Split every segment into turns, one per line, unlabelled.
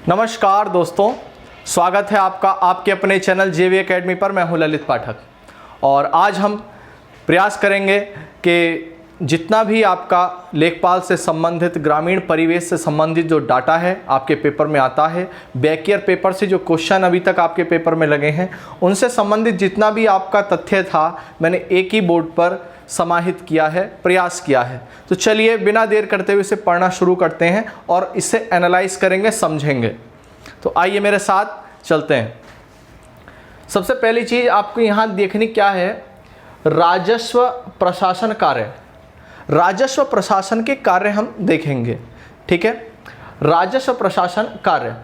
नमस्कार दोस्तों, स्वागत है आपका आपके अपने चैनल जेवी एकेडमी पर। मैं हूं ललित पाठक और आज हम प्रयास करेंगे कि जितना भी आपका लेखपाल से संबंधित, ग्रामीण परिवेश से संबंधित जो डाटा है आपके पेपर में आता है, बैक ईयर पेपर से जो क्वेश्चन अभी तक आपके पेपर में लगे हैं, उनसे संबंधित जितना भी आपका तथ्य था मैंने एक ही बोर्ड पर समाहित किया है, प्रयास किया है। तो चलिए बिना देर करते हुए इसे पढ़ना शुरू करते हैं और इसे एनालाइज करेंगे, समझेंगे। तो आइए मेरे साथ चलते हैं। सबसे पहली चीज़ आपको यहाँ देखनी क्या है, राजस्व प्रशासन कार्य। राजस्व प्रशासन के कार्य हम देखेंगे, ठीक है। राजस्व प्रशासन कार्य,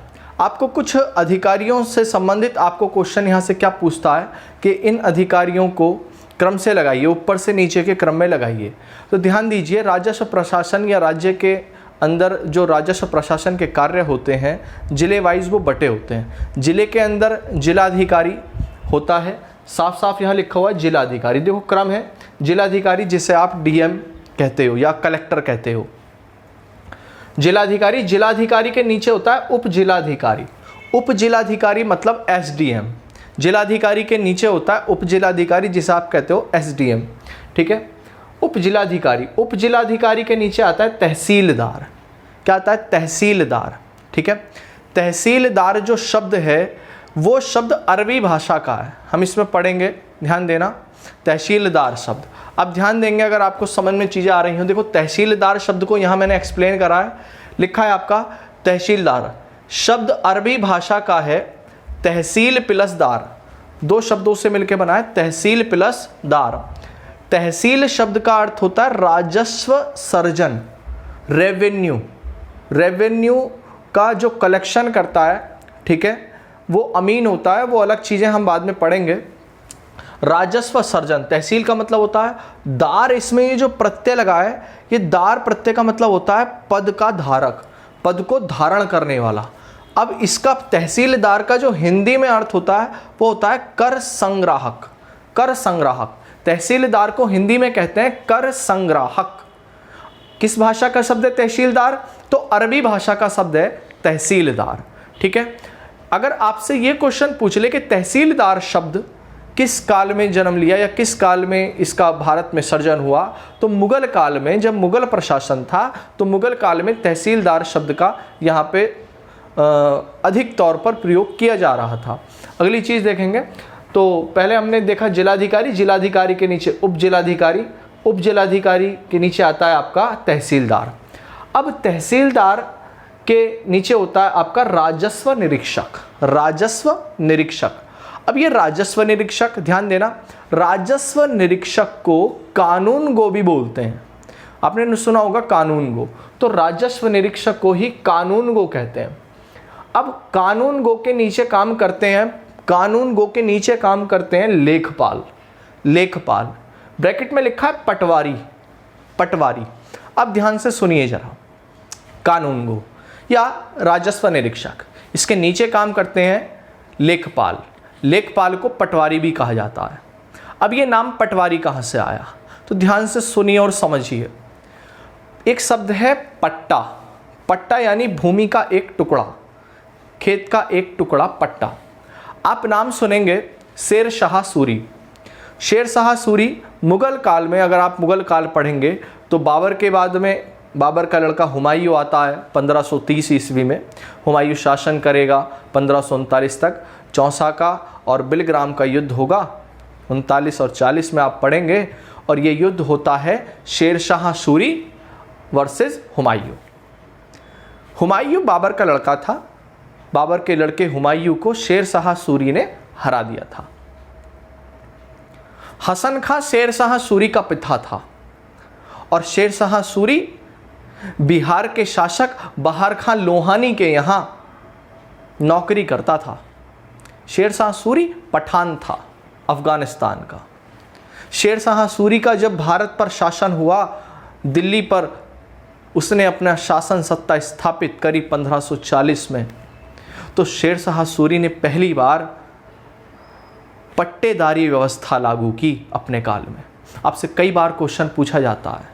आपको कुछ अधिकारियों से संबंधित आपको क्वेश्चन यहाँ से क्या पूछता है कि इन अधिकारियों को क्रम से लगाइए, ऊपर से नीचे के क्रम में लगाइए। तो ध्यान दीजिए, राजस्व प्रशासन या राज्य के अंदर जो राजस्व प्रशासन के कार्य होते हैं जिले वाइज वो बटे होते हैं। जिले के अंदर जिलाधिकारी होता है, साफ साफ यहाँ लिखा हुआ है जिलाधिकारी। देखो क्रम है, जिलाधिकारी जिसे आप डीएम कहते हो या कलेक्टर कहते हो। जिलाधिकारी, जिलाधिकारी के नीचे होता है उप जिलाधिकारी। उप जिलाधिकारी मतलब एसडीएम। जिलाधिकारी के नीचे होता है उप जिलाधिकारी जिसे आप कहते हो एसडीएम, ठीक है। उप जिलाधिकारी, उप जिलाधिकारी के नीचे आता है तहसीलदार। क्या आता है? तहसीलदार, ठीक है। तहसीलदार जो शब्द है वो शब्द अरबी भाषा का है, हम इसमें पढ़ेंगे, ध्यान देना। तहसीलदार शब्द, अब ध्यान देंगे अगर आपको समझ में चीज़ें आ रही हो। देखो तहसीलदार शब्द को यहाँ मैंने एक्सप्लेन करा है, लिखा है आपका तहसीलदार शब्द अरबी भाषा का है तहसील प्लस दार, दो शब्दों से मिलकर बना है तहसील प्लस दार। तहसील शब्द का अर्थ होता है राजस्व सर्जन, रेवेन्यू। रेवेन्यू का जो कलेक्शन करता है, ठीक है, वो अमीन होता है, वो अलग चीज़ें हम बाद में पढ़ेंगे। राजस्व सर्जन, तहसील का मतलब होता है दार। इसमें ये जो प्रत्यय लगा है, ये दार प्रत्यय का मतलब होता है पद का धारक, पद को धारण करने वाला। अब इसका तहसीलदार का जो हिंदी में अर्थ होता है वो होता है कर संग्राहक। कर संग्राहक, तहसीलदार को हिंदी में कहते हैं कर संग्राहक। किस भाषा का शब्द है तहसीलदार? तो अरबी भाषा का शब्द है तहसीलदार, ठीक है। अगर आपसे ये क्वेश्चन पूछ ले कि तहसीलदार शब्द किस काल में जन्म लिया या किस काल में इसका भारत में सर्जन हुआ, तो मुगल काल में, जब मुगल प्रशासन था तो मुगल काल में तहसीलदार शब्द का यहाँ पे अधिक तौर पर प्रयोग किया जा रहा था। अगली चीज़ देखेंगे तो पहले हमने देखा जिलाधिकारी, जिलाधिकारी के नीचे उप जिलाधिकारी, उप जिलाधिकारी के नीचे आता है आपका तहसीलदार। अब तहसीलदार के नीचे होता है आपका राजस्व निरीक्षक। राजस्व निरीक्षक, अब ये राजस्व निरीक्षक, ध्यान देना, राजस्व निरीक्षक को कानून गो भी बोलते हैं। आपने सुना होगा कानून गो, तो राजस्व निरीक्षक को ही कानून गो कहते हैं। अब कानून गो के नीचे काम करते हैं, कानून गो के नीचे काम करते हैं लेखपाल। लेखपाल ब्रैकेट में लिखा है पटवारी, पटवारी। अब ध्यान से सुनिए जरा, कानून गो या राजस्व निरीक्षक, इसके नीचे काम करते हैं लेखपाल। लेखपाल को पटवारी भी कहा जाता है। अब ये नाम पटवारी कहाँ से आया, तो ध्यान से सुनिए और समझिए। एक शब्द है पट्टा। पट्टा यानी भूमि का एक टुकड़ा, खेत का एक टुकड़ा, पट्टा। आप नाम सुनेंगे शेर शाह सूरी। शेर शाह सूरी मुगल काल में, अगर आप मुगल काल पढ़ेंगे तो बाबर के बाद में बाबर का लड़का हुमायूं आता है 1530 ईस्वी में। हुमायूं शासन करेगा 1539 तक। चौसा का और बिलग्राम का युद्ध होगा 39 और 40 में, आप पढ़ेंगे। और ये युद्ध होता है शेर शाह सूरी वर्सेस हुमायूं। हुमायूं बाबर का लड़का था, बाबर के लड़के हुमायूं को शेर शाह सूरी ने हरा दिया था। हसन खां शेर शाह सूरी का पिता था और शेर शाह सूरी बिहार के शासक बहार खां लोहानी के यहाँ नौकरी करता था। शेर शाह सूरी पठान था अफगानिस्तान का। शेर शाह सूरी का जब भारत पर शासन हुआ, दिल्ली पर उसने अपना शासन सत्ता स्थापित करी 1540 में, तो शेर शाह सूरी ने पहली बार पट्टेदारी व्यवस्था लागू की अपने काल में। आपसे कई बार क्वेश्चन पूछा जाता है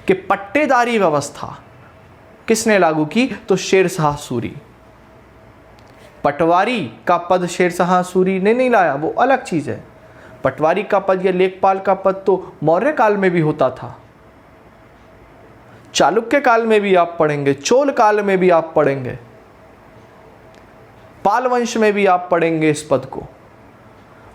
कि पट्टेदारी व्यवस्था किसने लागू की, तो शेर शाह सूरी। पटवारी का पद शेरशाह सूरी ने नहीं लाया, वो अलग चीज़ है। पटवारी का पद या लेखपाल का पद तो मौर्य काल में भी होता था, चालुक्य काल में भी आप पढ़ेंगे, चोल काल में भी आप पढ़ेंगे, पाल वंश में भी आप पढ़ेंगे इस पद को।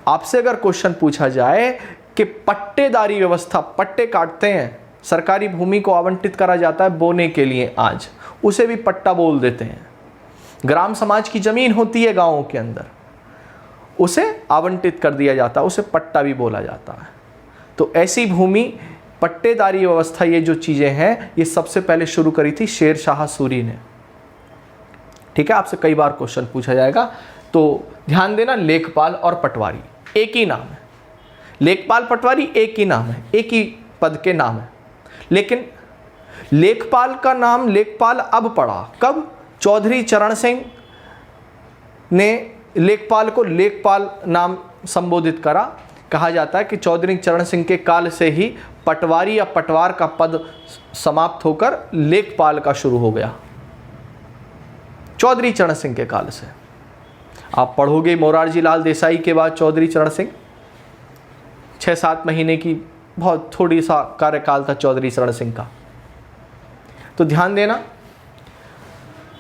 आपसे अगर क्वेश्चन पूछा जाए कि पट्टेदारी व्यवस्था, पट्टे काटते हैं, सरकारी भूमि को आवंटित करा जाता है बोने के लिए, आज उसे भी पट्टा बोल देते हैं। ग्राम समाज की जमीन होती है गांवों के अंदर, उसे आवंटित कर दिया जाता है, उसे पट्टा भी बोला जाता है। तो ऐसी भूमि, पट्टेदारी व्यवस्था, ये जो चीजें हैं, ये सबसे पहले शुरू करी थी शेरशाह सूरी ने। ठीक है, आपसे कई बार क्वेश्चन पूछा जाएगा, तो ध्यान देना, लेखपाल और पटवारी एक ही नाम है। लेखपाल पटवारी एक ही नाम है, एक ही पद के नाम है। लेकिन लेखपाल का नाम लेखपाल अब पड़ा कब? चौधरी चरण सिंह ने लेखपाल को लेखपाल नाम संबोधित करा। कहा जाता है कि चौधरी चरण सिंह के काल से ही पटवारी या पटवार का पद समाप्त होकर लेखपाल का शुरू हो गया, चौधरी चरण सिंह के काल से। आप पढ़ोगे मोरारजी लाल देसाई के बाद चौधरी चरण सिंह, 6-7 महीने की बहुत थोड़ी सा कार्यकाल था चौधरी चरण सिंह का। तो ध्यान देना,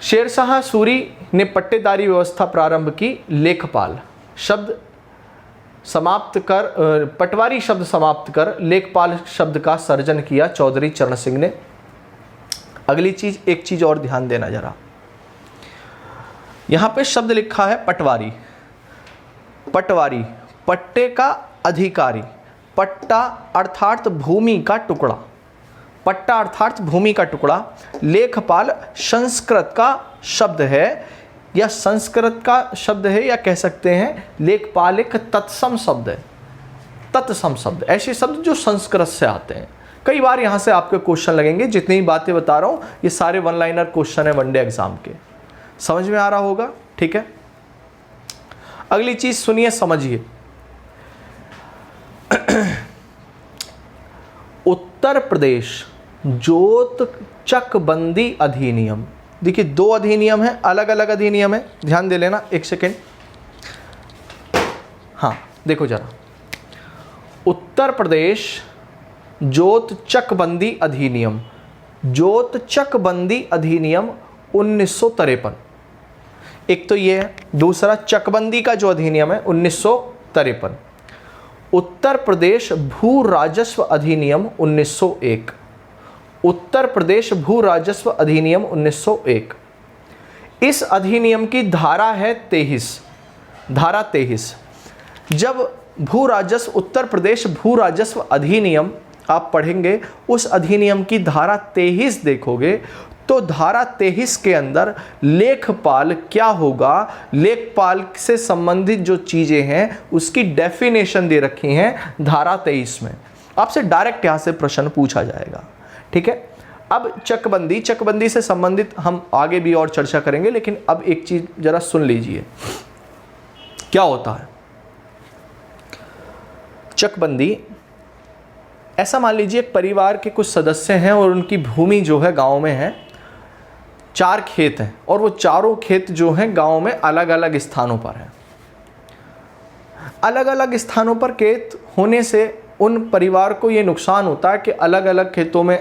शेरशाह सूरी ने पट्टेदारी व्यवस्था प्रारंभ की, लेखपाल शब्द समाप्त कर, पटवारी शब्द समाप्त कर लेखपाल शब्द का सर्जन किया चौधरी चरण सिंह ने। अगली चीज, एक चीज और ध्यान देना जरा, यहां पे शब्द लिखा है पटवारी। पटवारी पट्टे का अधिकारी, पट्टा अर्थात भूमि का टुकड़ा, पट्टा अर्थात भूमि का टुकड़ा। लेखपाल संस्कृत का शब्द है, या संस्कृत का शब्द है, या कह सकते हैं लेखपाल एक तत्सम शब्द है। तत्सम शब्द ऐसे शब्द जो संस्कृत से आते हैं। कई बार यहां से आपके क्वेश्चन लगेंगे, जितनी बातें बता रहा हूं ये सारे वन लाइनर क्वेश्चन है वनडे एग्जाम के। समझ में आ रहा होगा? ठीक है, अगली चीज सुनिए, समझिए। उत्तर प्रदेश जोत चकबंदी अधिनियम, देखिए 2 अधिनियम है, अलग अलग अधिनियम है, ध्यान दे लेना, एक सेकेंड। हाँ देखो जरा, उत्तर प्रदेश जोत चकबंदी अधिनियम, जोत चकबंदी अधिनियम 1953, एक तो ये है। दूसरा चकबंदी का जो अधिनियम है 1953। उत्तर प्रदेश भू राजस्व अधिनियम 1901, उत्तर प्रदेश भू राजस्व अधिनियम 1901। इस अधिनियम की धारा है 23, धारा 23। जब भू राजस्व, उत्तर प्रदेश भू राजस्व अधिनियम आप पढ़ेंगे, उस अधिनियम की धारा 23 देखोगे तो धारा 23 के अंदर लेखपाल क्या होगा, लेखपाल से संबंधित जो चीजें हैं उसकी डेफिनेशन दे रखी हैं धारा 23 में। आपसे डायरेक्ट यहां से प्रश्न पूछा जाएगा। ठीक है, अब चकबंदी, चकबंदी से संबंधित हम आगे भी और चर्चा करेंगे, लेकिन अब एक चीज जरा सुन लीजिए क्या होता है चकबंदी। ऐसा मान लीजिए एक परिवार के कुछ सदस्य हैं और उनकी भूमि जो है गांव में है, 4 खेत हैं, और वो चारों खेत जो हैं गांव में अलग अलग स्थानों पर हैं। अलग अलग स्थानों पर खेत होने से उन परिवार को ये नुकसान होता है कि अलग अलग खेतों में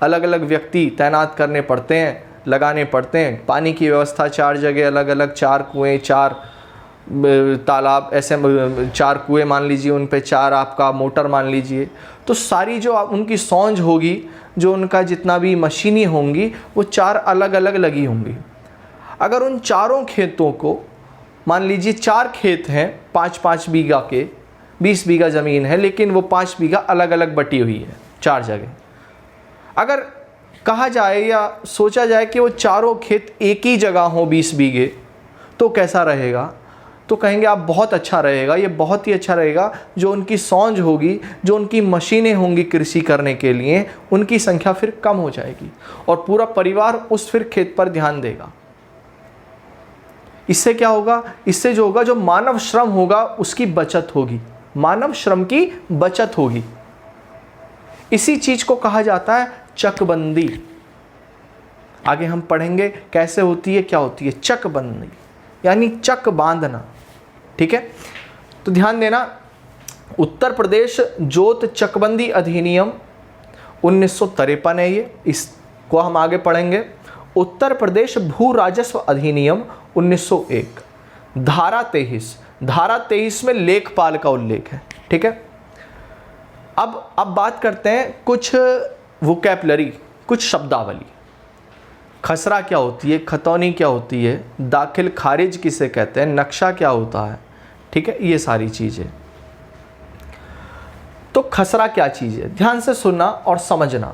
अलग अलग व्यक्ति तैनात करने पड़ते हैं, लगाने पड़ते हैं। पानी की व्यवस्था 4 जगह अलग अलग, 4 कुएँ, 4 तालाब, ऐसे 4 कुएँ मान लीजिए, उन पे 4 आपका मोटर मान लीजिए। तो सारी जो उनकी सौंज होगी, जो उनका जितना भी मशीनें होंगी, वो 4 अलग अलग लगी होंगी। अगर उन चारों खेतों को मान लीजिए 4 खेत हैं 5-5 बीघा के, 20 बीघा ज़मीन है, लेकिन वो 5 बीघा अलग अलग बटी हुई है 4 जगह। अगर कहा जाए या सोचा जाए कि वो चारों खेत एक ही जगह हो 20 बीघे, तो कैसा रहेगा? तो कहेंगे आप बहुत अच्छा रहेगा, ये बहुत ही अच्छा रहेगा। जो उनकी सौंज होगी, जो उनकी मशीनें होंगी कृषि करने के लिए, उनकी संख्या फिर कम हो जाएगी और पूरा परिवार उस फिर खेत पर ध्यान देगा। इससे क्या होगा? इससे जो होगा, जो मानव श्रम होगा उसकी बचत होगी, मानव श्रम की बचत होगी। इसी चीज को कहा जाता है चकबंदी। आगे हम पढ़ेंगे कैसे होती है, क्या होती है चकबंदी। यानी चक बांधना। ठीक है, तो ध्यान देना, उत्तर प्रदेश जोत चकबंदी अधिनियम 1953 है ये, इसको हम आगे पढ़ेंगे। उत्तर प्रदेश भू राजस्व अधिनियम 1901, धारा 23 में लेखपाल का उल्लेख है। ठीक है, अब बात करते हैं कुछ वोकैबुलरी, कुछ शब्दावली। खसरा क्या होती है, खतौनी क्या होती है, दाखिल खारिज किसे कहते हैं, नक्शा क्या होता है। ठीक है, ये सारी चीज़ें। तो खसरा क्या चीज़ है, ध्यान से सुनना और समझना।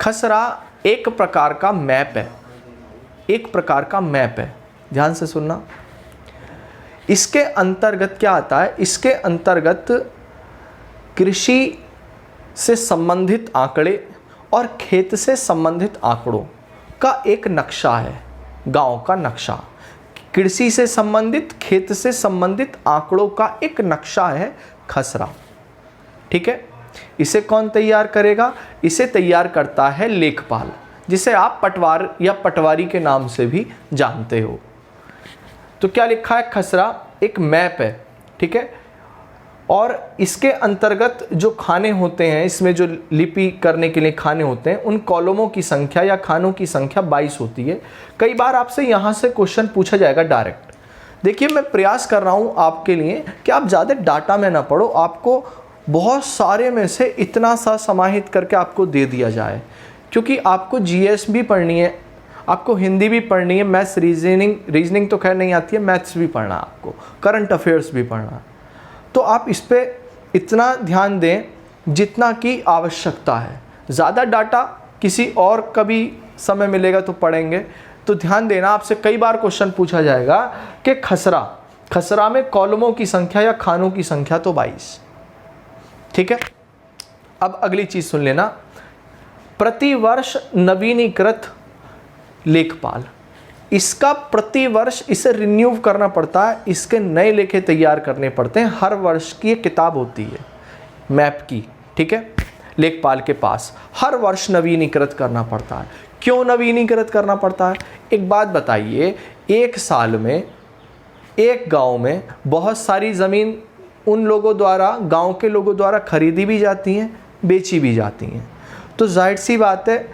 खसरा एक प्रकार का मैप है, एक प्रकार का मैप है, ध्यान से सुनना। इसके अंतर्गत क्या आता है, इसके अंतर्गत कृषि से संबंधित आंकड़े और खेत से संबंधित आंकड़ों का एक नक्शा है, गांव का नक्शा। कृषि से संबंधित, खेत से संबंधित आंकड़ों का एक नक्शा है खसरा। ठीक है, इसे कौन तैयार करेगा, इसे तैयार करता है लेखपाल, जिसे आप पटवार या पटवारी के नाम से भी जानते हो। तो क्या लिखा है, खसरा एक मैप है। ठीक है, और इसके अंतर्गत जो खाने होते हैं, इसमें जो लिपि करने के लिए खाने होते हैं, उन कॉलमों की संख्या या खानों की संख्या 22 होती है। कई बार आपसे यहाँ से क्वेश्चन पूछा जाएगा डायरेक्ट। देखिए, मैं प्रयास कर रहा हूँ आपके लिए कि आप ज़्यादा डाटा में ना पढ़ो, आपको बहुत सारे में से इतना सा समाहित करके आपको दे दिया जाए, क्योंकि आपको जीएस भी पढ़नी है, आपको हिंदी भी पढ़नी है, मैथ्स, रीजनिंग तो खैर नहीं आती है, मैथ्स भी पढ़ना है आपको, करंट अफेयर्स भी पढ़ना है। तो आप इस पर इतना ध्यान दें जितना की आवश्यकता है। ज़्यादा डाटा किसी और कभी समय मिलेगा तो पढ़ेंगे। तो ध्यान देना, आपसे कई बार क्वेश्चन पूछा जाएगा कि खसरा में कॉलमों की संख्या या खानों की संख्या तो 22। ठीक है, अब अगली चीज सुन लेना, प्रतिवर्ष नवीनीकृत लेखपाल। इसका प्रतिवर्ष इसे रिन्यू करना पड़ता है, इसके नए लेखे तैयार करने पड़ते हैं। हर वर्ष की एक किताब होती है मैप की। ठीक है, लेखपाल के पास हर वर्ष नवीनीकृत करना पड़ता है। क्यों नवीनीकृत करना पड़ता है, एक बात बताइए, एक साल में एक गांव में बहुत सारी ज़मीन उन लोगों द्वारा, गांव के लोगों द्वारा खरीदी भी जाती हैं, बेची भी जाती हैं। तो जाहिर सी बात है,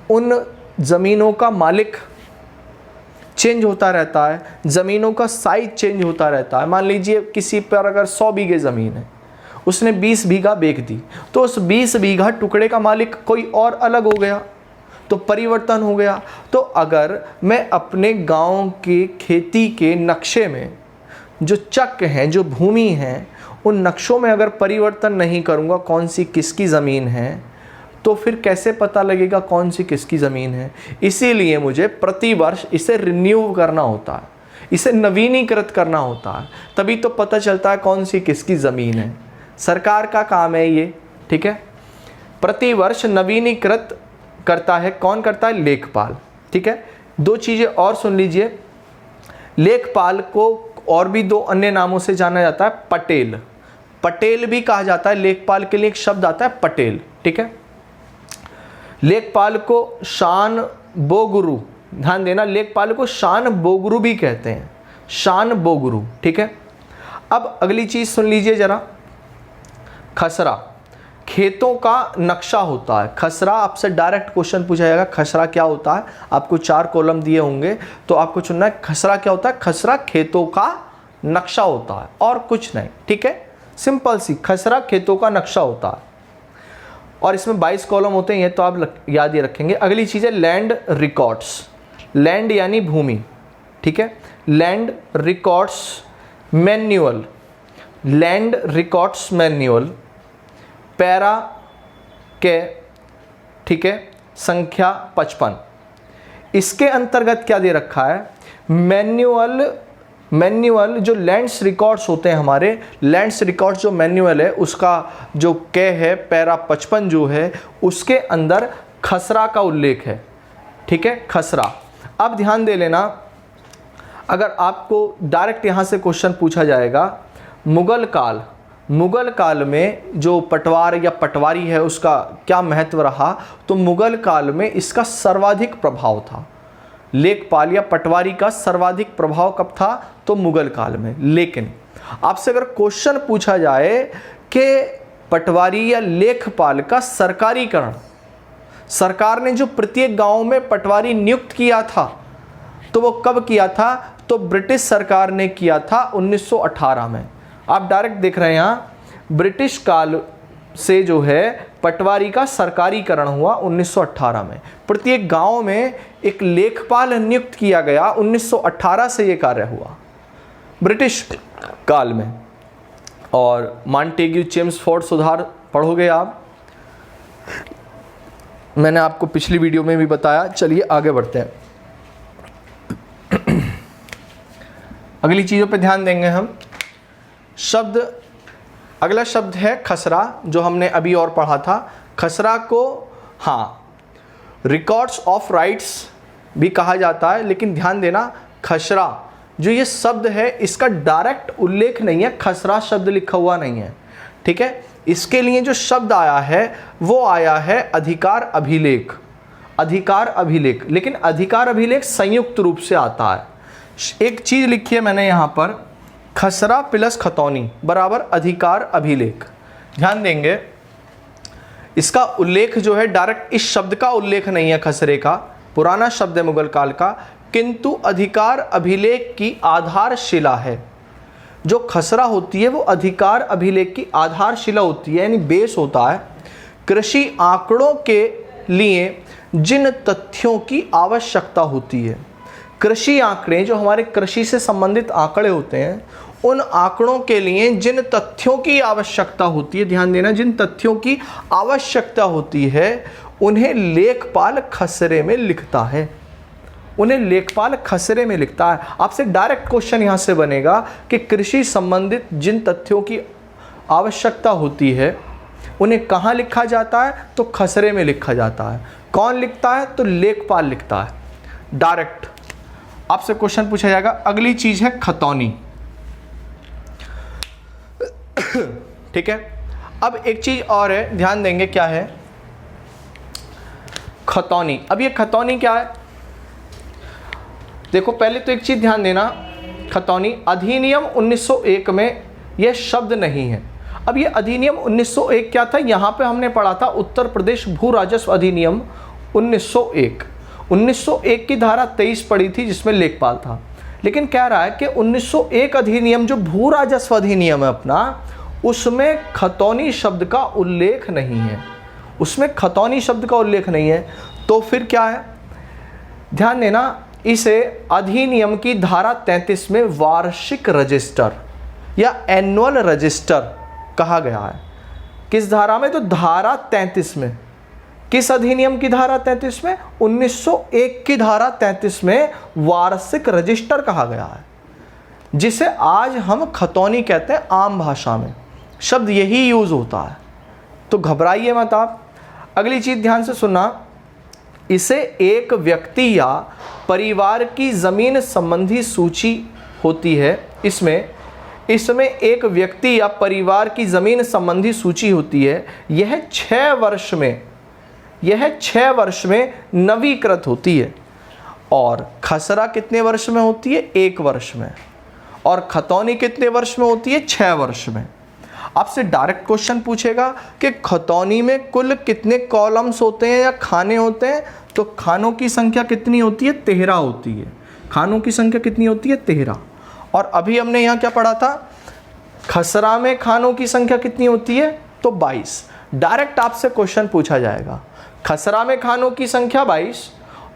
उन ज़मीनों का मालिक चेंज होता रहता है, ज़मीनों का साइज चेंज होता रहता है। मान लीजिए किसी पर अगर 100 बीघे ज़मीन है, उसने 20 बीघा बेच दी, तो उस 20 बीघा टुकड़े का मालिक कोई और अलग हो गया, तो परिवर्तन हो गया। तो अगर मैं अपने गांव के खेती के नक्शे में जो चक हैं, जो भूमि हैं, उन नक्शों में अगर परिवर्तन नहीं करूंगा कौन सी किसकी ज़मीन है, तो फिर कैसे पता लगेगा कौन सी किसकी ज़मीन है। इसीलिए मुझे प्रतिवर्ष इसे रिन्यू करना होता है, इसे नवीनीकृत करना होता है, तभी तो पता चलता है कौन सी किसकी ज़मीन है। सरकार का काम है ये। ठीक है, प्रतिवर्ष नवीनीकृत करता है, कौन करता है, लेखपाल। ठीक है, दो चीज़ें और सुन लीजिए, लेखपाल को और भी दो अन्य नामों से जाना जाता है। पटेल, पटेल भी कहा जाता है, लेखपाल के लिए एक शब्द आता है पटेल। ठीक है, लेखपाल को शान बोगुरु, ध्यान देना, लेखपाल को शान बोगुरु भी कहते हैं, शान बोगुरु। ठीक है, अब अगली चीज सुन लीजिए जरा, खसरा खेतों का नक्शा होता है। खसरा आपसे डायरेक्ट क्वेश्चन पूछा जाएगा, खसरा क्या होता है, आपको 4 कॉलम दिए होंगे, तो आपको चुनना है खसरा क्या होता है। खसरा खेतों का नक्शा होता है और कुछ नहीं। ठीक है, सिंपल सी, खसरा खेतों का नक्शा होता है और इसमें 22 कॉलम होते हैं, ये तो आप याद ही रखेंगे। अगली चीज़ है लैंड रिकॉर्ड्स, लैंड यानी भूमि। ठीक है, land records manual, land records manual, para के, ठीक है, संख्या 55। इसके अंतर्गत क्या दे रखा है, मैन्युअल जो लैंड्स रिकॉर्ड्स होते हैं हमारे, लैंड्स रिकॉर्ड्स जो मैन्युअल है उसका जो के है पैरा 55 जो है, उसके अंदर खसरा का उल्लेख है। ठीक है, खसरा। अब ध्यान दे लेना, अगर आपको डायरेक्ट यहाँ से क्वेश्चन पूछा जाएगा, मुगल काल में जो पटवार या पटवारी है उसका क्या महत्व रहा, तो मुगल काल में इसका सर्वाधिक प्रभाव था। लेखपाल या पटवारी का सर्वाधिक प्रभाव कब था? तो मुगल काल में। लेकिन आपसे अगर क्वेश्चन पूछा जाए कि पटवारी या लेखपाल का सरकारीकरण, सरकार ने जो प्रत्येक गांव में पटवारी नियुक्त किया था, तो वो कब किया था? तो ब्रिटिश सरकार ने किया था 1918 में। आप डायरेक्ट देख रहे हैं यहाँ, ब्रिटिश काल से जो है पटवारी का सरकारीकरण हुआ 1918 में। प्रत्येक गांव में एक लेखपाल नियुक्त किया गया, 1918 से ये कार्य हुआ ब्रिटिश काल में। और मॉन्टेग्यू चेम्सफोर्ड सुधार पढ़ोगे आप, मैंने आपको पिछली वीडियो में भी बताया। चलिए आगे बढ़ते हैं, अगली चीज़ों पे ध्यान देंगे हम। शब्द, अगला शब्द है खसरा, जो हमने अभी और पढ़ा था। खसरा को रिकॉर्ड्स ऑफ राइट्स भी कहा जाता है, लेकिन ध्यान देना खसरा जो ये शब्द है इसका डायरेक्ट उल्लेख नहीं है, खसरा शब्द लिखा हुआ नहीं है, ठीक है। इसके लिए जो शब्द आया है वो आया है अधिकार अभिलेख, अधिकार अभिलेख। लेकिन अधिकार अभिलेख संयुक्त रूप से आता है। एक चीज़ लिखी है मैंने यहाँ पर, खसरा प्लस खतौनी बराबर अधिकार अभिलेख। ध्यान देंगे इसका उल्लेख जो है डायरेक्ट इस शब्द का उल्लेख नहीं है, खसरे का पुराना शब्द है मुगल काल का, किंतु अधिकार अभिलेख की आधारशिला है। जो खसरा होती है वो अधिकार अभिलेख की आधारशिला होती है, यानी बेस होता है। कृषि आंकड़ों के लिए जिन तथ्यों की आवश्यकता होती है, कृषि आंकड़े जो हमारे कृषि से संबंधित आंकड़े होते हैं, उन आंकड़ों के लिए जिन तथ्यों की आवश्यकता होती है, ध्यान देना, जिन तथ्यों की आवश्यकता होती है उन्हें लेखपाल खसरे में लिखता है, उन्हें लेखपाल खसरे में लिखता है। आपसे डायरेक्ट क्वेश्चन यहाँ से बनेगा कि कृषि संबंधित जिन तथ्यों की आवश्यकता होती है उन्हें कहाँ लिखा जाता है? तो खसरे में लिखा जाता है। कौन लिखता है? तो लेखपाल लिखता है। डायरेक्ट आपसे क्वेश्चन पूछा जाएगा। अगली चीज है खतौनी, ठीक है। अब एक चीज और है, ध्यान देंगे क्या है खतौनी। अब ये खतौनी क्या है? देखो पहले तो एक चीज ध्यान देना, खतौनी अधिनियम 1901 में यह शब्द नहीं है। अब ये अधिनियम 1901 क्या था? यहाँ पे हमने पढ़ा था उत्तर प्रदेश भू राजस्व अधिनियम 1901। 1901 की धारा 23 पड़ी थी जिसमें लेखपाल था। लेकिन कह रहा है कि 1901 अधिनियम जो भू राजस्व अधिनियम है अपना, उसमें खतौनी शब्द का उल्लेख नहीं है, उसमें खतौनी शब्द का उल्लेख नहीं है। तो फिर क्या है? ध्यान देना, इसे अधिनियम की धारा 33 में वार्षिक रजिस्टर या एनुअल रजिस्टर कहा गया है। किस धारा में? तो धारा 33 में। किस अधिनियम की धारा 33 में? 1901 की धारा 33 में वार्षिक रजिस्टर कहा गया है, जिसे आज हम खतौनी कहते हैं आम भाषा में। शब्द यही यूज होता है, तो घबराइए मत आप। अगली चीज ध्यान से सुनना, इसे एक व्यक्ति या परिवार की जमीन संबंधी सूची होती है। इसमें एक व्यक्ति या परिवार की जमीन संबंधी सूची होती है। यह 6 वर्ष में नवीकृत होती है। और खसरा कितने वर्ष में होती है? 1 वर्ष में। और खतौनी कितने वर्ष में होती है? 6 वर्ष में। आपसे डायरेक्ट क्वेश्चन पूछेगा कि खतौनी में कुल कितने कॉलम्स होते हैं या खाने होते हैं? तो खानों की संख्या कितनी होती है? 13 होती है। खानों की संख्या कितनी होती है? 13। और अभी हमने यहाँ क्या पढ़ा था? खसरा में खानों की संख्या कितनी होती है? तो 22। डायरेक्ट आपसे क्वेश्चन पूछा जाएगा, खसरा में खानों की संख्या 22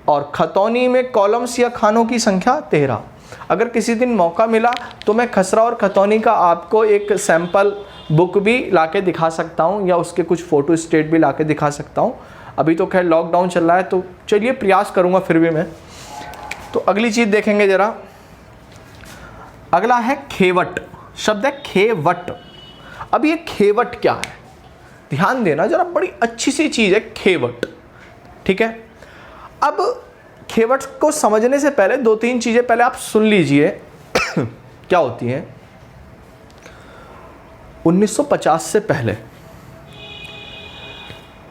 और खतौनी में कॉलम्स या खानों की संख्या 13। अगर किसी दिन मौका मिला तो मैं खसरा और खतौनी का आपको एक सैंपल बुक भी लाके दिखा सकता हूँ, या उसके कुछ फ़ोटो स्टेट भी लाके दिखा सकता हूँ। अभी तो खैर लॉकडाउन चल रहा है, तो चलिए प्रयास करूँगा फिर भी मैं। तो अगली चीज़ देखेंगे ज़रा, अगला है खेवट। शब्द है खेवट। अब ये खेवट क्या है? ध्यान देना ज़रा, बड़ी अच्छी सी चीज़ है खेवट, ठीक है। अब खेवट को समझने से पहले 2-3 चीज़ें पहले आप सुन लीजिए क्या होती हैं। 1950 से पहले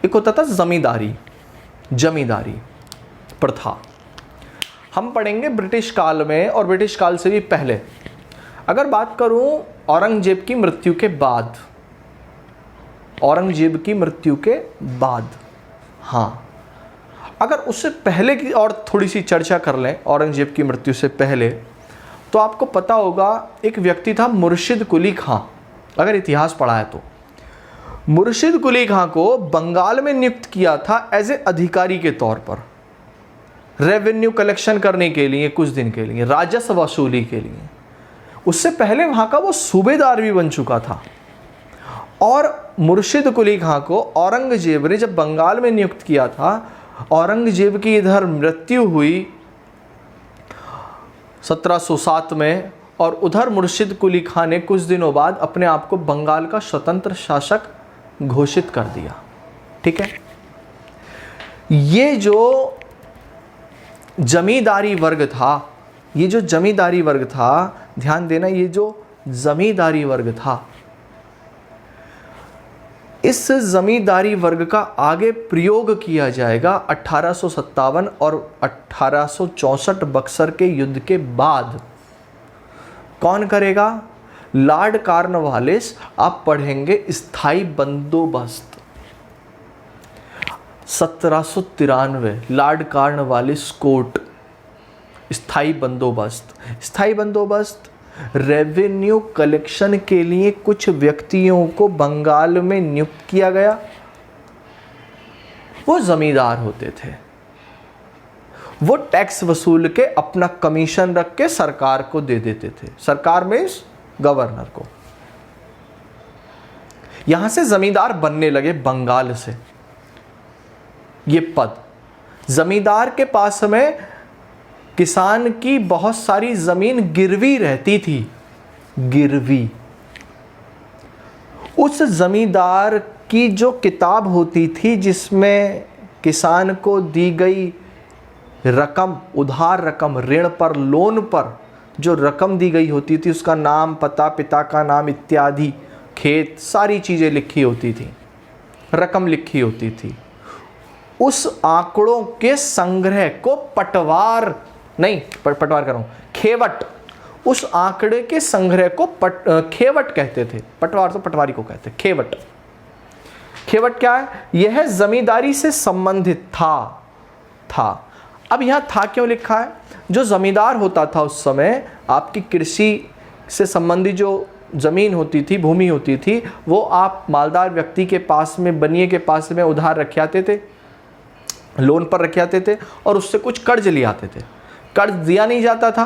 एक होता था जमींदारी प्रथा। हम पढ़ेंगे ब्रिटिश काल में और ब्रिटिश काल से भी पहले। अगर बात करूं औरंगजेब की मृत्यु के बाद, औरंगजेब की मृत्यु के बाद, हाँ, अगर उससे पहले की और थोड़ी सी चर्चा कर लें औरंगजेब की मृत्यु से पहले, तो आपको पता होगा एक व्यक्ति था मुर्शिद कुली खां। अगर इतिहास पढ़ा है तो मुर्शिद कुली खां को बंगाल में नियुक्त किया था एज ए अधिकारी के तौर पर, रेवेन्यू कलेक्शन करने के लिए, कुछ दिन के लिए, राजस्व वसूली के लिए। उससे पहले वहाँ का वो सूबेदार भी बन चुका था। और मुर्शिद कुली खां को औरंगजेब ने जब बंगाल में नियुक्त किया था, औरंगजेब की इधर मृत्यु हुई 1707 में, और उधर मुर्शिद कुली खां ने कुछ दिनों बाद अपने आप को बंगाल का स्वतंत्र शासक घोषित कर दिया। ठीक है, ये जो जमींदारी वर्ग था, ये जो जमींदारी वर्ग था, ध्यान देना, ये जो जमींदारी वर्ग था, इस जमींदारी वर्ग का आगे प्रयोग किया जाएगा 1857 और 1864 बक्सर के युद्ध के बाद। कौन करेगा? Lord Cornwallis. आप पढ़ेंगे स्थायी बंदोबस्त, 1793, लॉर्ड कॉर्नवालिस कोर्ट, स्थायी बंदोबस्त। स्थायी बंदोबस्त रेवेन्यू कलेक्शन के लिए कुछ व्यक्तियों को बंगाल में नियुक्त किया गया। वो जमींदार होते थे, वो टैक्स वसूल के अपना कमीशन रख के सरकार को दे देते थे। सरकार में गवर्नर को। यहां से जमींदार बनने लगे बंगाल से। ये पद, जमींदार के पास में किसान की बहुत सारी जमीन गिरवी रहती थी, गिरवी। उस जमींदार की जो किताब होती थी जिसमें किसान को दी गई रकम, उधार रकम, ऋण पर, लोन पर जो रकम दी गई होती थी, उसका नाम, पता, पिता का नाम इत्यादि, खेत, सारी चीजें लिखी होती थी, रकम लिखी होती थी। उस आंकड़ों के संग्रह को पटवार नहीं, पटवार कर रहा हूं, खेवट, उस आंकड़े के संग्रह को खेवट कहते थे। पटवार तो पटवारी को कहते, खेवट। खेवट क्या है? यह जमींदारी से संबंधित था। अब यहां था क्यों लिखा है? जो जमींदार होता था उस समय, आपकी कृषि से संबंधित जो जमीन होती थी, भूमि होती थी, वो आप मालदार व्यक्ति के पास में, बनिए के पास में उधार रखे आते थे, लोन पर रखे आते थे, और उससे कुछ कर्ज ले आते थे। कर्ज दिया नहीं जाता था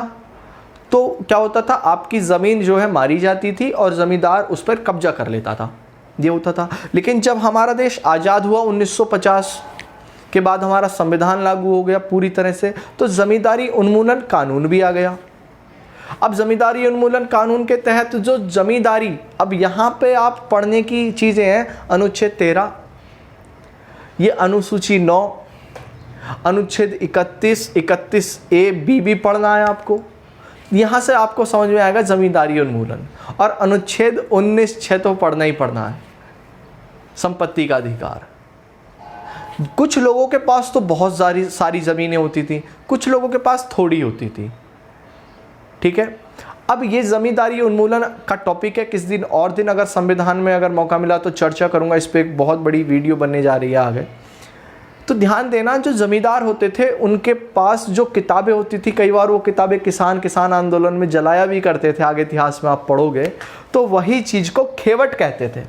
तो क्या होता था? आपकी ज़मीन जो है मारी जाती थी और ज़मींदार उस पर कब्जा कर लेता था, ये होता था। लेकिन जब हमारा देश आज़ाद हुआ 1950 के बाद, हमारा संविधान लागू हो गया पूरी तरह से, तो ज़मींदारी उन्मूलन कानून भी आ गया। अब ज़मींदारी उन्मूलन कानून के तहत जो ज़मींदारी, अब यहाँ पे आप पढ़ने की चीज़ें हैं, अनुच्छेद 13, ये अनुसूची 9, अनुच्छेद 31 ए बी भी पढ़ना है आपको। यहाँ से आपको समझ में आएगा ज़मींदारी उन्मूलन। और अनुच्छेद 19 6 तो पढ़ना ही पढ़ना है, संपत्ति का अधिकार। कुछ लोगों के पास तो बहुत सारी ज़मीनें होती थी, कुछ लोगों के पास थोड़ी होती थी। ठीक है, अब ये ज़मींदारी उन्मूलन का टॉपिक है, किस दिन और दिन अगर संविधान में अगर मौका मिला तो चर्चा करूँगा इस पर, एक बहुत बड़ी वीडियो बनने जा रही है आगे। तो ध्यान देना, जो ज़मींदार होते थे उनके पास जो किताबें होती थी, कई बार वो किताबें किसान आंदोलन में जलाया भी करते थे, आगे इतिहास में आप पढ़ोगे तो वही चीज़ को खेवट कहते थे।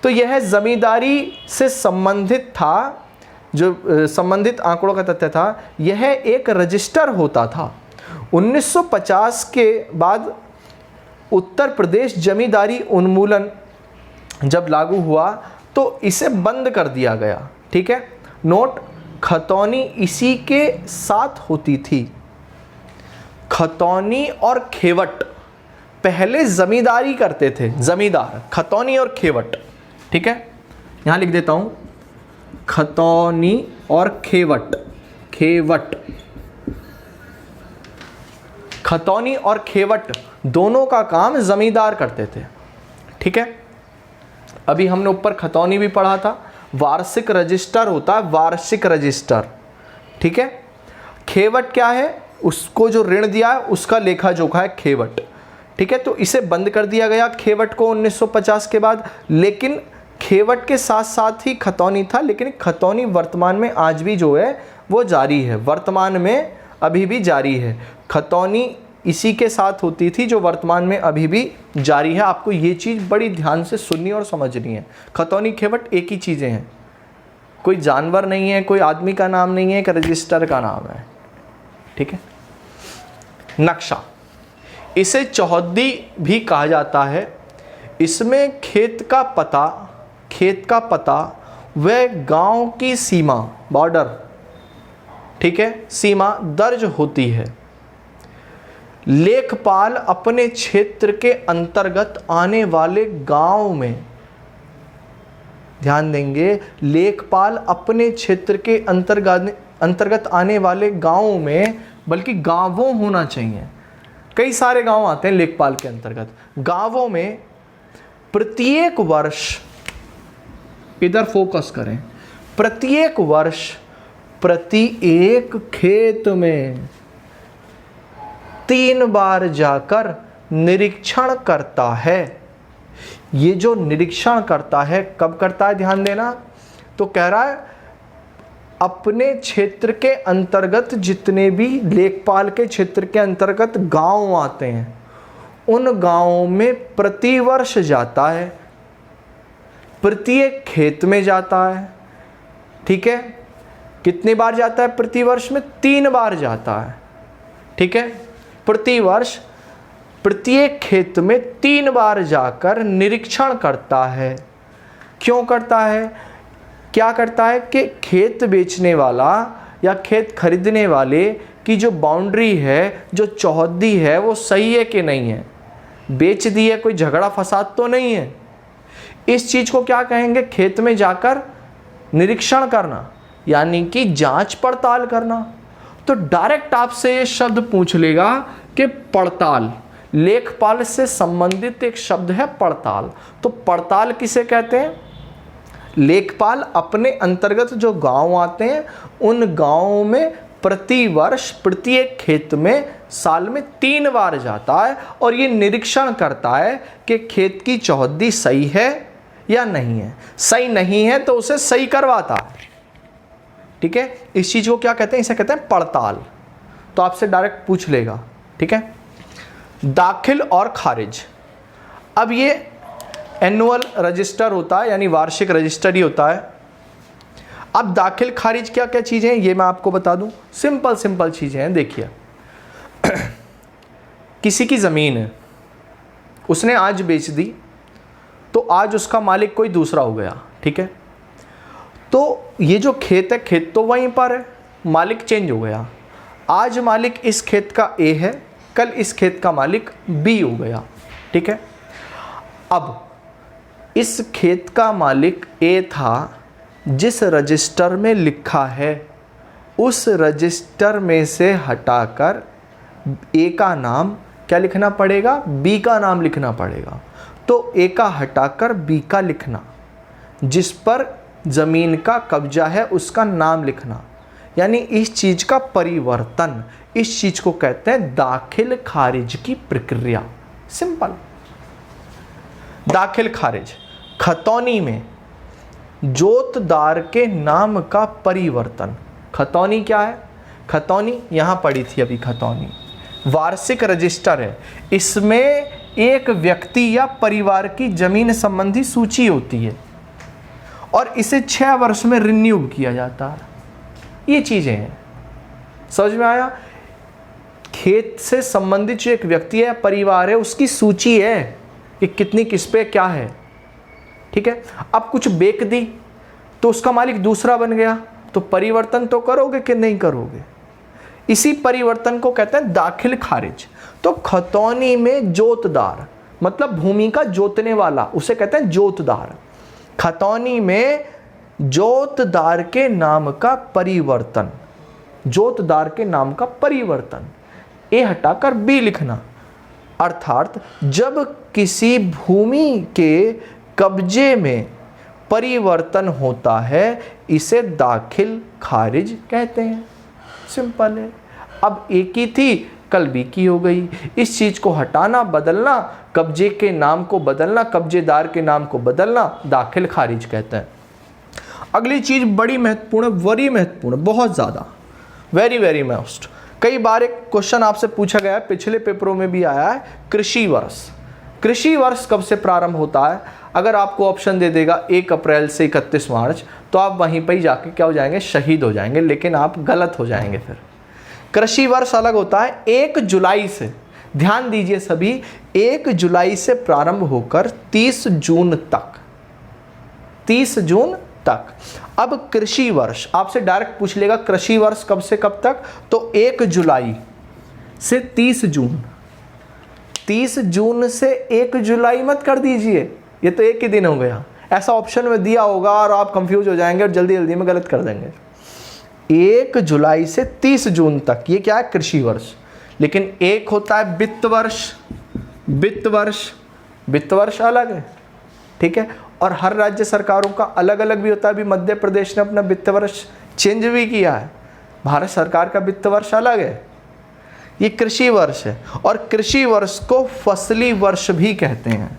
तो यह ज़मींदारी से संबंधित था, जो संबंधित आंकड़ों का तथ्य था। यह एक रजिस्टर होता था। 1950 के बाद उत्तर प्रदेश जमींदारी उन्मूलन जब लागू हुआ तो इसे बंद कर दिया गया। ठीक है, नोट, खतौनी इसी के साथ होती थी। खतौनी और खेवट, पहले जमींदारी करते थे जमींदार, खतौनी और खेवट। ठीक है, यहां लिख देता हूं, खतौनी और खेवट। खतौनी और खेवट दोनों का काम जमींदार करते थे। ठीक है, अभी हमने ऊपर खतौनी भी पढ़ा था, वार्षिक रजिस्टर होता है, वार्षिक रजिस्टर। ठीक है, खेवट क्या है? उसको जो ऋण दिया है उसका लेखा जोखा है खेवट। ठीक है, तो इसे बंद कर दिया गया खेवट को 1950 के बाद। लेकिन खेवट के साथ साथ ही खतौनी था, लेकिन खतौनी वर्तमान में आज भी जो है वो जारी है, वर्तमान में अभी भी जारी है। खतौनी इसी के साथ होती थी जो वर्तमान में अभी भी जारी है। आपको ये चीज़ बड़ी ध्यान से सुननी और समझनी है। खतौनी खेवट एक ही चीज़ें हैं, कोई जानवर नहीं है, कोई आदमी का नाम नहीं है, एक रजिस्टर का नाम है। ठीक है। नक्शा, इसे चौहद्दी भी कहा जाता है। इसमें खेत का पता व गांव की सीमा, बॉर्डर, ठीक है, सीमा दर्ज होती है। लेखपाल अपने क्षेत्र के अंतर्गत आने वाले गांव में, ध्यान देंगे, लेखपाल अपने क्षेत्र के अंतर्गत आने वाले गांवों में, बल्कि गांवों होना चाहिए, कई सारे गांव आते हैं लेखपाल के अंतर्गत, गांवों में प्रत्येक वर्ष, इधर फोकस करें, प्रत्येक वर्ष प्रति एक खेत में 3 बार जाकर निरीक्षण करता है। ये जो निरीक्षण करता है कब करता है, ध्यान देना, तो कह रहा है अपने क्षेत्र के अंतर्गत जितने भी लेखपाल के क्षेत्र के अंतर्गत गांव आते हैं उन गांवों में प्रतिवर्ष जाता है, प्रत्येक खेत में जाता है। ठीक है, कितनी बार जाता है प्रतिवर्ष में? 3 बार जाता है। ठीक है, प्रतिवर्ष प्रत्येक खेत में 3 बार जाकर निरीक्षण करता है। क्यों करता है? क्या करता है कि खेत बेचने वाला या खेत खरीदने वाले की जो बाउंड्री है, जो चौहद्दी है, वो सही है कि नहीं है, बेच दी है, कोई झगड़ा फसाद तो नहीं है। इस चीज़ को क्या कहेंगे? खेत में जाकर निरीक्षण करना, यानी कि जांच पड़ताल करना। तो डायरेक्ट आपसे ये शब्द पूछ लेगा कि पड़ताल, लेखपाल से संबंधित एक शब्द है पड़ताल। तो पड़ताल किसे कहते हैं? लेखपाल अपने अंतर्गत जो गांव आते हैं उन गांवों में प्रतिवर्ष प्रत्येक खेत में साल में 3 बार जाता है और ये निरीक्षण करता है कि खेत की चौहद्दी सही है या नहीं है। सही नहीं है तो उसे सही करवाता है। ठीक है, इस चीज़ को क्या कहते हैं? इसे कहते हैं पड़ताल। तो आपसे डायरेक्ट पूछ लेगा। ठीक है, दाखिल और खारिज। अब ये एनुअल रजिस्टर होता है, यानी वार्षिक रजिस्टर ही होता है। अब दाखिल खारिज क्या क्या चीज़ें हैं ये मैं आपको बता दूं। सिंपल चीज़ें हैं। देखिए, किसी की ज़मीन है, उसने आज बेच दी, तो आज उसका मालिक कोई दूसरा हो गया। ठीक है, तो ये जो खेत है, खेत तो वहीं पर है, मालिक चेंज हो गया। आज मालिक इस खेत का ए है, कल इस खेत का मालिक बी हो गया। ठीक है, अब इस खेत का मालिक ए था, जिस रजिस्टर में लिखा है उस रजिस्टर में से हटाकर ए का नाम क्या लिखना पड़ेगा? बी का नाम लिखना पड़ेगा। तो ए का हटाकर बी का लिखना, जिस पर ज़मीन का कब्जा है उसका नाम लिखना, यानी इस चीज़ का परिवर्तन, इस चीज़ को कहते हैं दाखिल खारिज की प्रक्रिया। सिंपल। दाखिल खारिज, खतौनी में जोतदार के नाम का परिवर्तन। खतौनी क्या है? खतौनी यहाँ पड़ी थी अभी। खतौनी वार्षिक रजिस्टर है, इसमें एक व्यक्ति या परिवार की जमीन संबंधी सूची होती है और इसे 6 वर्ष में रिन्यू किया जाता है। ये चीज़ें हैं, समझ में आया? खेत से संबंधित जो एक व्यक्ति है, परिवार है, उसकी सूची है कि कितनी किस पे क्या है। ठीक है, अब कुछ बेच दी तो उसका मालिक दूसरा बन गया, तो परिवर्तन तो करोगे कि नहीं करोगे? इसी परिवर्तन को कहते हैं दाखिल खारिज। तो खतौनी में जोतदार मतलब भूमि का जोतने वाला, उसे कहते हैं जोतदार। खतौनी में जोतदार के नाम का परिवर्तन, जोतदार के नाम का परिवर्तन, ए हटाकर बी लिखना। अर्थात जब किसी भूमि के कब्जे में परिवर्तन होता है इसे दाखिल खारिज कहते हैं। सिंपल है। अब ए की थी कल बी की हो गई। इस चीज को हटाना, बदलना, कब्जे के नाम को बदलना, कब्जेदार के नाम को बदलना दाखिल खारिज कहते हैं। अगली चीज बड़ी महत्वपूर्ण, वेरी महत्वपूर्ण, बहुत ज्यादा, वेरी वेरी मोस्ट। कई बार एक क्वेश्चन आपसे पूछा गया है, पिछले पेपरों में भी आया है, कृषि वर्ष। कृषि वर्ष कब से प्रारंभ होता है? अगर आपको ऑप्शन दे देगा 1 अप्रैल से 31 मार्च, तो आप वहीं पर ही जाके क्या हो जाएंगे, शहीद हो जाएंगे, लेकिन आप गलत हो जाएंगे। फिर कृषि वर्ष अलग होता है 1 जुलाई से, ध्यान दीजिए सभी, 1 जुलाई से प्रारंभ होकर 30 जून तक, 30 जून तक। अब कृषि वर्ष आपसे डायरेक्ट पूछ लेगा कृषि वर्ष कब से कब तक, तो 1 जुलाई से 30 जून। 30 जून से 1 जुलाई मत कर दीजिए, ये तो एक ही दिन हो गया। ऐसा ऑप्शन में दिया होगा और आप कंफ्यूज हो जाएंगे और जल्दी जल्दी में गलत कर देंगे। 1 जुलाई से 30 जून तक ये क्या है, कृषि वर्ष। लेकिन एक होता है वित्त वर्ष, वित्त वर्ष, वित्त वर्ष अलग है, ठीक है। और हर राज्य सरकारों का अलग अलग भी होता है। अभी मध्य प्रदेश ने अपना वित्त वर्ष चेंज भी किया है, भारत सरकार का वित्त वर्ष अलग है। ये कृषि वर्ष है, और कृषि वर्ष को फसली वर्ष भी कहते हैं।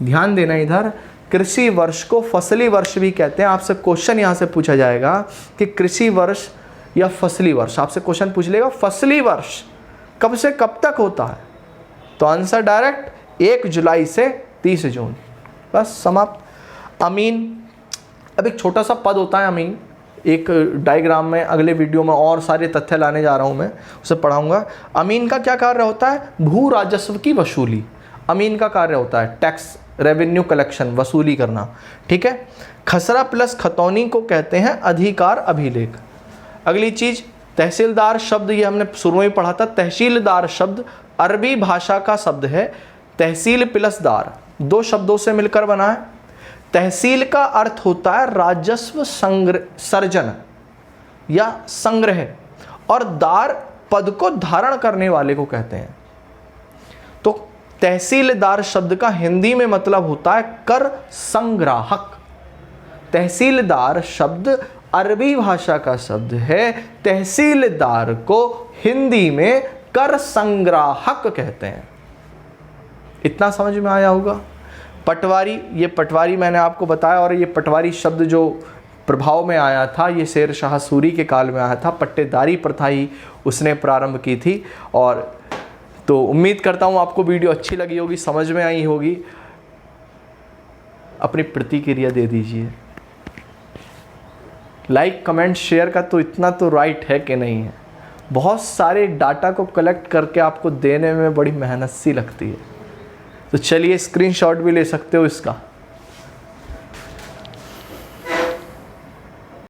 ध्यान देना इधर, कृषि वर्ष को फसली वर्ष भी कहते हैं। आपसे क्वेश्चन यहाँ से पूछा जाएगा कि कृषि वर्ष या फसली वर्ष, आपसे क्वेश्चन पूछ लेगा फसली वर्ष कब से कब तक होता है, तो आंसर डायरेक्ट 1 जुलाई से 30 जून, बस समाप्त। अमीन, अब एक छोटा सा पद होता है अमीन, एक डायग्राम में अगले वीडियो में और सारे तथ्य लाने जा रहा हूँ मैं, उसे पढ़ाऊंगा। अमीन का क्या कार्य होता है, भू राजस्व की वसूली। अमीन का कार्य होता है टैक्स, रेवेन्यू कलेक्शन, वसूली करना, ठीक है। खसरा प्लस खतौनी को कहते हैं अधिकार अभिलेख। अगली चीज तहसीलदार शब्द, ये हमने शुरू में पढ़ा था। तहसीलदार शब्द अरबी भाषा का शब्द है, तहसील प्लस दार, 2 शब्दों से मिलकर बना है। तहसील का अर्थ होता है राजस्व सर्जन या संग्रह, और दार पद को धारण करने वाले को कहते हैं। तो तहसीलदार शब्द का हिंदी में मतलब होता है कर संग्राहक। तहसीलदार शब्द अरबी भाषा का शब्द है, तहसीलदार को हिंदी में कर संग्राहक कहते हैं। इतना समझ में आया होगा। पटवारी, ये पटवारी मैंने आपको बताया, और ये पटवारी शब्द जो प्रभाव में आया था ये शेर शाह सूरी के काल में आया था। पट्टेदारी प्रथा ही उसने प्रारंभ की थी। और तो उम्मीद करता हूँ आपको वीडियो अच्छी लगी होगी, समझ में आई होगी। अपनी प्रतिक्रिया दे दीजिए, लाइक कमेंट शेयर का तो इतना तो राइट है कि नहीं है। बहुत सारे डाटा को कलेक्ट करके आपको देने में बड़ी मेहनत सी लगती है। तो चलिए स्क्रीनशॉट भी ले सकते हो इसका।